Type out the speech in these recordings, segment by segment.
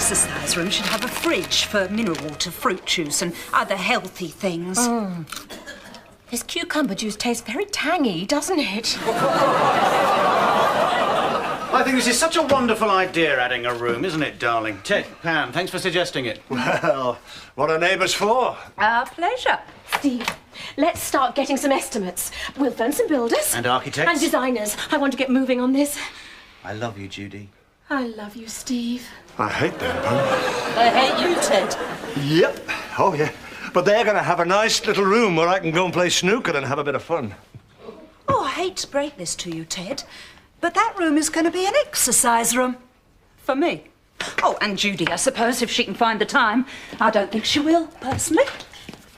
exercise room should have a fridge for mineral water, fruit juice and other healthy things. This cucumber juice tastes very tangy, doesn't it? I think this is such a wonderful idea, adding a room, isn't it, darling? Ted, Pam, thanks for suggesting it. Well, what are neighbours for? Our pleasure. Steve, let's start getting some estimates. We'll phone some builders. And architects. And designers. I want to get moving on this. I love you, Judy. I love you, Steve. I hate them, Pam. I hate you, Ted. Yep. Oh, yeah. But they're going to have a nice little room where I can go and play snooker and have a bit of fun. Oh, I hate to break this to you, Ted, but that room is going to be an exercise room. For me. Oh, and Judy, I suppose, if she can find the time. I don't think she will, personally.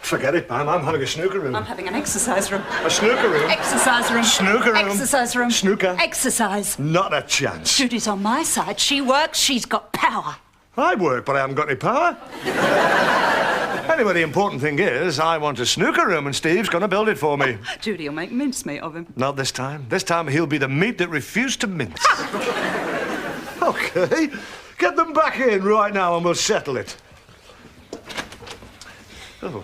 Forget it, Pam. I'm having a snooker room. I'm having an exercise room. A snooker room? Exercise room. Snooker room. Exercise room. Snooker. Exercise. Not a chance. Judy's on my side. She works, she's got power. I work, but I haven't got any power. Anyway, the important thing is, I want a snooker room, and Steve's going to build it for me. Judy will make mincemeat of him. Not this time. This time he'll be the meat that refused to mince. OK. Get them back in right now and we'll settle it. Oh.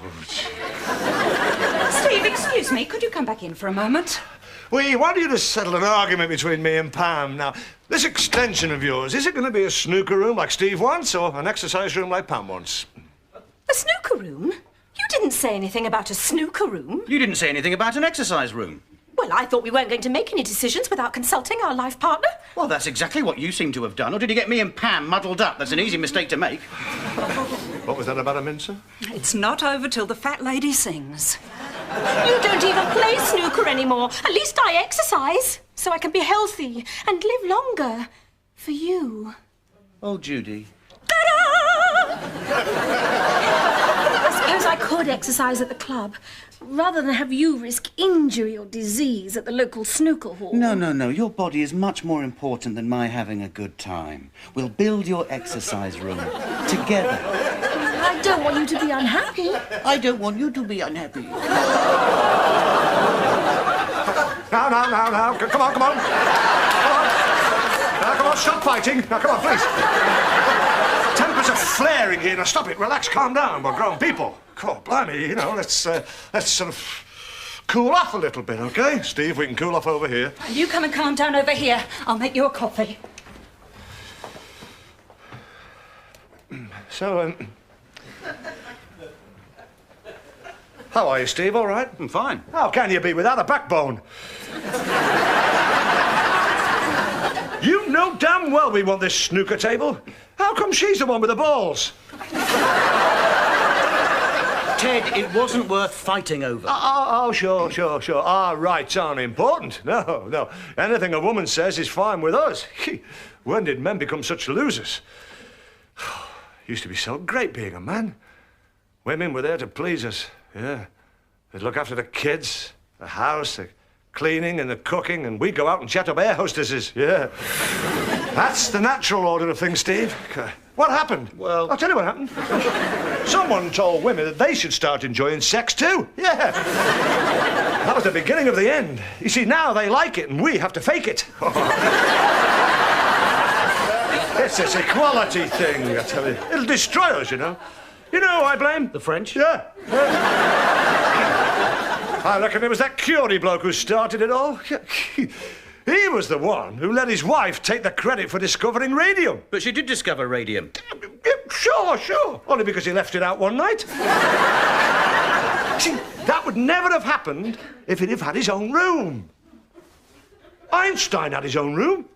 Steve, excuse me, could you come back in for a moment? Why don't you just settle an argument between me and Pam? Now, this extension of yours, is it going to be a snooker room like Steve wants or an exercise room like Pam wants? A snooker room? You didn't say anything about a snooker room. You didn't say anything about an exercise room. Well, I thought we weren't going to make any decisions without consulting our life partner. Well, that's exactly what you seem to have done. Or did you get me and Pam muddled up? That's an easy mistake to make. What was that about a mincer? It's not over till the fat lady sings. You don't even play snooker anymore. At least I exercise, so I can be healthy and live longer. For you. Oh, Judy. I suppose I could exercise at the club, rather than have you risk injury or disease at the local snooker hall. No. Your body is much more important than my having a good time. We'll build your exercise room together. I don't want you to be unhappy. I don't want you to be unhappy. Now. Come on. Come on, stop fighting. Now, come on, please. Tempers are flaring here. Now, stop it. Relax, calm down. We're grown people. God, blimey, you know, let's sort of cool off a little bit, OK? Steve, we can cool off over here. And you come and calm down over here. I'll make you a coffee. So, how are you, Steve? All right? I'm fine. How can you be without a backbone? You know damn well we want this snooker table. How come she's the one with the balls? Ted, it wasn't worth fighting over. Sure. Rights aren't important. No. Anything a woman says is fine with us. When did men become such losers? Used to be so great being a man. Women were there to please us, yeah. They'd look after the kids, the house, the cleaning and the cooking, and we'd go out and chat up air hostesses, yeah. That's the natural order of things, Steve. What happened? Well... I'll tell you what happened. Someone told women that they should start enjoying sex too, yeah. That was the beginning of the end. You see, now they like it and we have to fake it. It's this equality thing, I tell you. It'll destroy us, you know. You know who I blame? The French? Yeah. I reckon it was that Curie bloke who started it all. He was the one who let his wife take the credit for discovering radium. But she did discover radium. Sure. Only because he left it out one night. See, that would never have happened if he'd have had his own room. Einstein had his own room.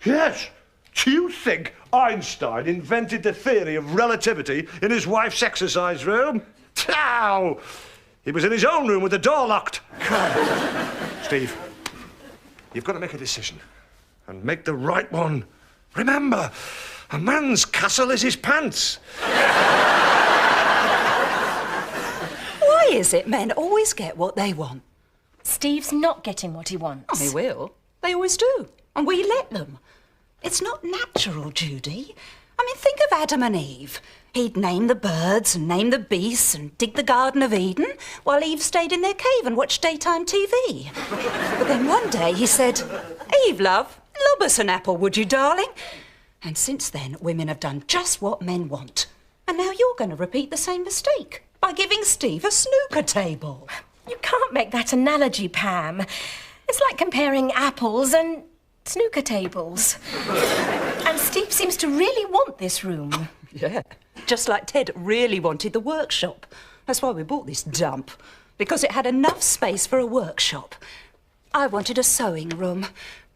Yes. Do you think Einstein invented the theory of relativity in his wife's exercise room? Ow! He was in his own room with the door locked. Steve, you've got to make a decision. And make the right one. Remember, a man's castle is his pants. Why is it men always get what they want? Steve's not getting what he wants. Oh, they will. They always do. And we let them. It's not natural, Judy. I mean, think of Adam and Eve. He'd name the birds and name the beasts and dig the Garden of Eden while Eve stayed in their cave and watched daytime TV. But then one day he said, "Eve, love, lob us an apple, would you, darling?" And since then, women have done just what men want. And now you're going to repeat the same mistake by giving Steve a snooker table. You can't make that analogy, Pam. It's like comparing apples and snooker tables. And Steve seems to really want this room. Yeah, just like Ted really wanted the workshop. That's why we bought this dump, because it had enough space for a workshop. I wanted a sewing room,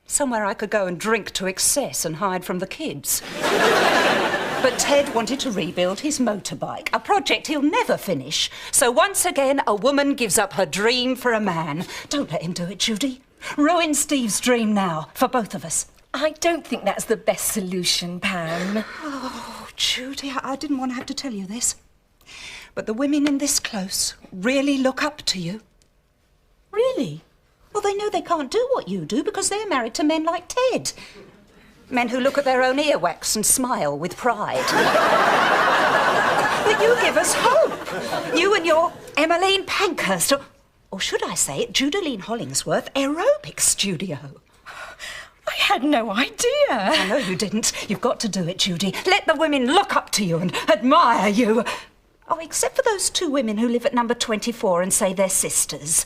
somewhere I could go and drink to excess and hide from the kids. But Ted wanted to rebuild his motorbike, a project he'll never finish. So once again, a woman gives up her dream for a man. Don't let him do it, Judy. Ruin Steve's dream now, for both of us. I don't think that's the best solution, Pam. Oh, Judy, I didn't want to have to tell you this. But the women in this close really look up to you. Really? Well, they know they can't do what you do because they're married to men like Ted. Men who look at their own earwax and smile with pride. But you give us hope. You and your Emmeline Pankhurst, or should I say it, Judaline Hollingsworth aerobic studio. I had no idea. I know you didn't. You've got to do it, Judy. Let the women look up to you and admire you. Oh, except for those two women who live at number 24 and say they're sisters.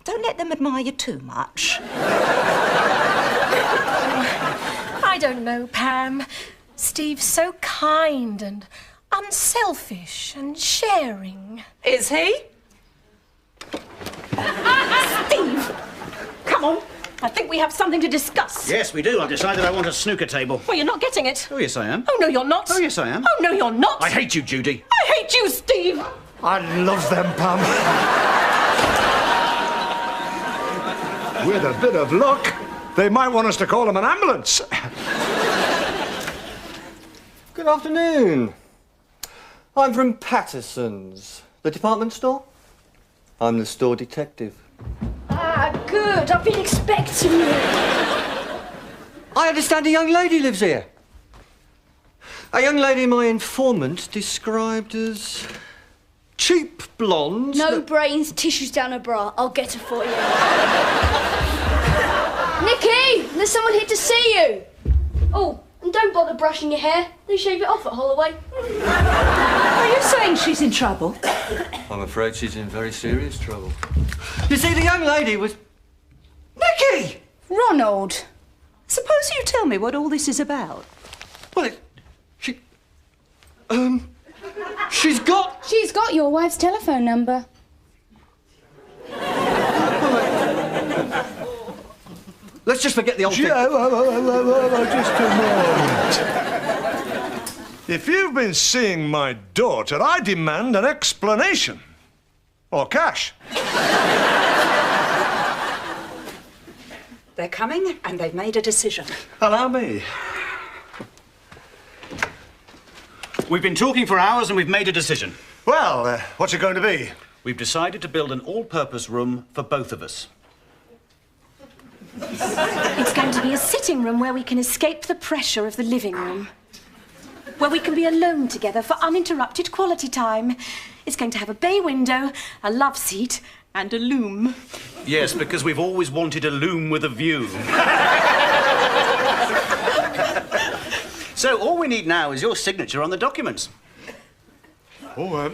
Don't let them admire you too much. I don't know, Pam. Steve's so kind and unselfish and sharing. Is he? Steve! Come on. I think we have something to discuss. Yes, we do. I've decided I want a snooker table. Well, you're not getting it. Oh, yes, I am. Oh, no, you're not. Oh, yes, I am. Oh, no, you're not. I hate you, Judy. I hate you, Steve. I love them, Pam. With a bit of luck, they might want us to call them an ambulance. Good afternoon. I'm from Patterson's, the department store. I'm the store detective. Ah, good. I've been expecting you. I understand a young lady lives here. A young lady my informant described as cheap blonde. No brains, tissues down her bra. I'll get her for you. Nikki, there's someone here to see you. Oh, and don't bother brushing your hair. They shave it off at Holloway. Are you saying she's in trouble? I'm afraid she's in very serious trouble. You see, the young lady was... Nikki! Ronald. Suppose you tell me what all this is about. Well, she's got... She's got your wife's telephone number. Let's just forget the old thing. Just a moment. If you've been seeing my daughter, I demand an explanation. Or cash. They're coming and they've made a decision. Allow me. We've been talking for hours and we've made a decision. Well, what's it going to be? We've decided to build an all-purpose room for both of us. It's going to be a sitting room where we can escape the pressure of the living room. Where we can be alone together for uninterrupted quality time. It's going to have a bay window, a love seat, and a loom. Yes, because we've always wanted a loom with a view. So all we need now is your signature on the documents. Oh,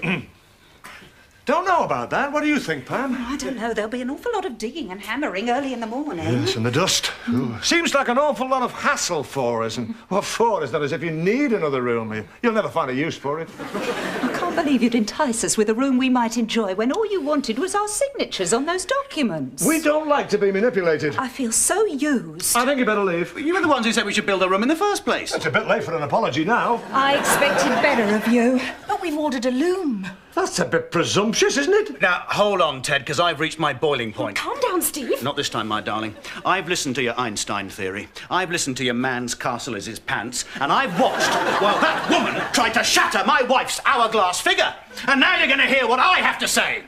don't know about that. What do you think, Pam? I don't know. There'll be an awful lot of digging and hammering early in the morning. Yes, and the dust. Ooh. Seems like an awful lot of hassle for us. And what for is not as if you need another room. You'll never find a use for it. I can't believe you'd entice us with a room we might enjoy when all you wanted was our signatures on those documents. We don't like to be manipulated. I feel so used. I think you better leave. You were the ones who said we should build a room in the first place. It's a bit late for an apology now. I expected better of you. But we've ordered a loom. That's a bit presumptuous, isn't it? Now, hold on, Ted, because I've reached my boiling point. Calm down, Steve. Not this time, my darling. I've listened to your Einstein theory. I've listened to your man's castle is his pants. And I've watched while that woman tried to shatter my wife's hourglass figure. And now you're going to hear what I have to say.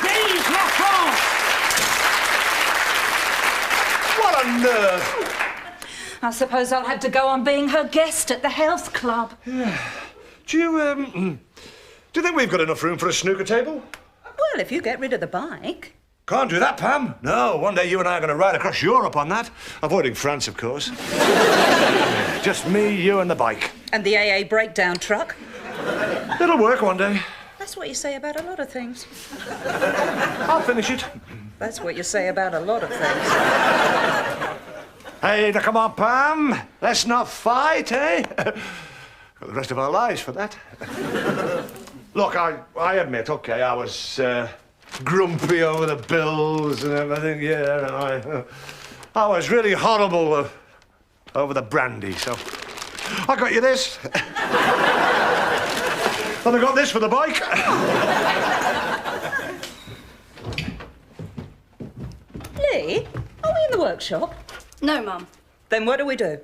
Vive la France! What a nerve! I suppose I'll have to go on being her guest at the health club. Do you think we've got enough room for a snooker table? Well, if you get rid of the bike. Can't do that, Pam. No, one day you and I are going to ride across Europe on that. Avoiding France, of course. Just me, you and the bike. And the AA breakdown truck. It'll work one day. That's what you say about a lot of things. I'll finish it. That's what you say about a lot of things. Hey, now come on, Pam. Let's not fight, eh? Got the rest of our lives for that. Look, I admit, OK, I was grumpy over the bills and everything, yeah. And I was really horrible over the brandy, so I got you this. And I got this for the bike. Lee, are we in the workshop? No, Mum. Then what do we do?